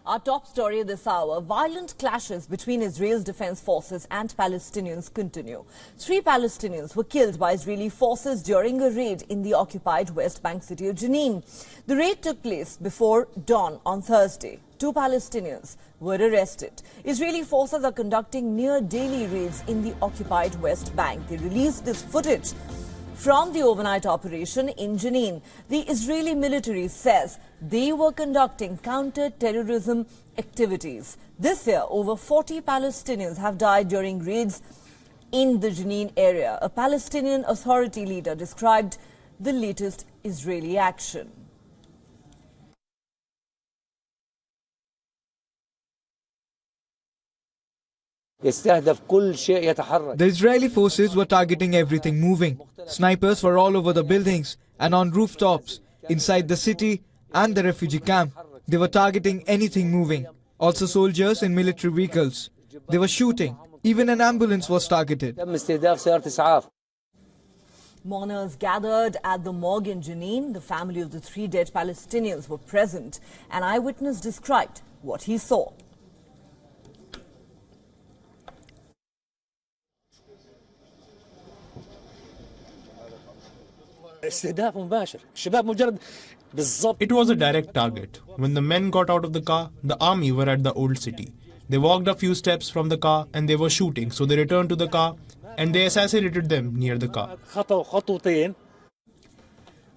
Our top story this hour, violent clashes between Israel's defense forces and Palestinians continue. 3 Palestinians were killed by Israeli forces during a raid in the occupied West Bank city of Jenin. The raid took place before dawn on Thursday. 2 Palestinians were arrested. Israeli forces are conducting near-daily raids in the occupied West Bank. They released this footage from the overnight operation in Jenin. The Israeli military says they were conducting counter-terrorism activities. This year, over 40 Palestinians have died during raids in the Jenin area. A Palestinian Authority leader described the latest Israeli action. The Israeli forces were targeting everything moving. Snipers were all over the buildings and on rooftops, inside the city and the refugee camp. They were targeting anything moving. Also soldiers in military vehicles. They were shooting. Even an ambulance was targeted. Mourners gathered at the morgue in Jenin. The family of the 3 dead Palestinians were present. An eyewitness described what he saw. It was a direct target. When the men got out of the car, the army were at the old city. They walked a few steps from the car and they were shooting. So they returned to the car and they assassinated them near the car.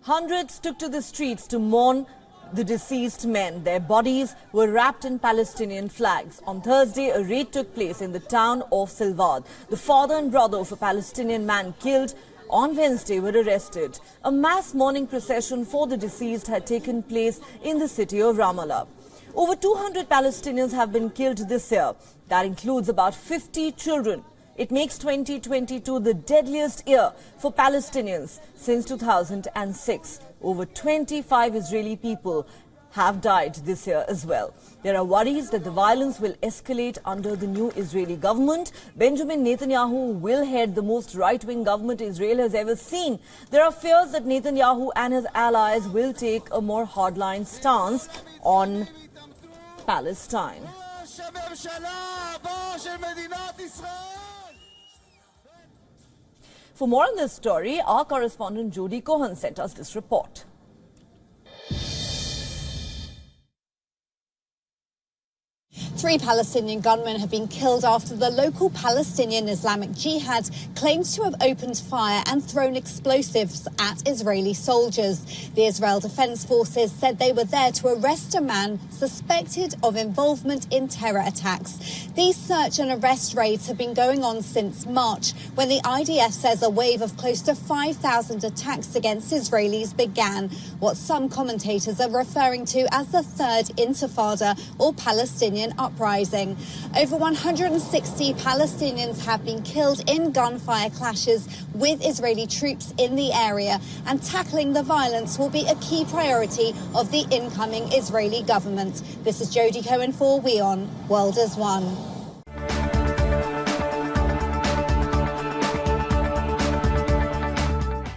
Hundreds took to the streets to mourn the deceased men. Their bodies were wrapped in Palestinian flags. On Thursday, a raid took place in the town of Silvad. The father and brother of a Palestinian man killed on Wednesday were arrested. A mass mourning procession for the deceased had taken place in the city of Ramallah. Over 200 Palestinians have been killed this year. That includes about 50 children. It makes 2022 the deadliest year for Palestinians since 2006. Over 25 Israeli people have died this year as well. There are worries that the violence will escalate under the new Israeli government. Benjamin Netanyahu will head the most right-wing government Israel has ever seen. There are fears that Netanyahu and his allies will take a more hardline stance on Palestine. For more on this story, our correspondent Jody Cohen sent us this report. Three Palestinian gunmen have been killed after the local Palestinian Islamic Jihad claims to have opened fire and thrown explosives at Israeli soldiers. The Israel Defense Forces said they were there to arrest a man suspected of involvement in terror attacks. These search and arrest raids have been going on since March, when the IDF says a wave of close to 5,000 attacks against Israelis began, what some commentators are referring to as the Third Intifada or Palestinian uprising. Over 160 Palestinians have been killed in gunfire clashes with Israeli troops in the area, and tackling the violence will be a key priority of the incoming Israeli government. This is Jody Cohen for WION World as One.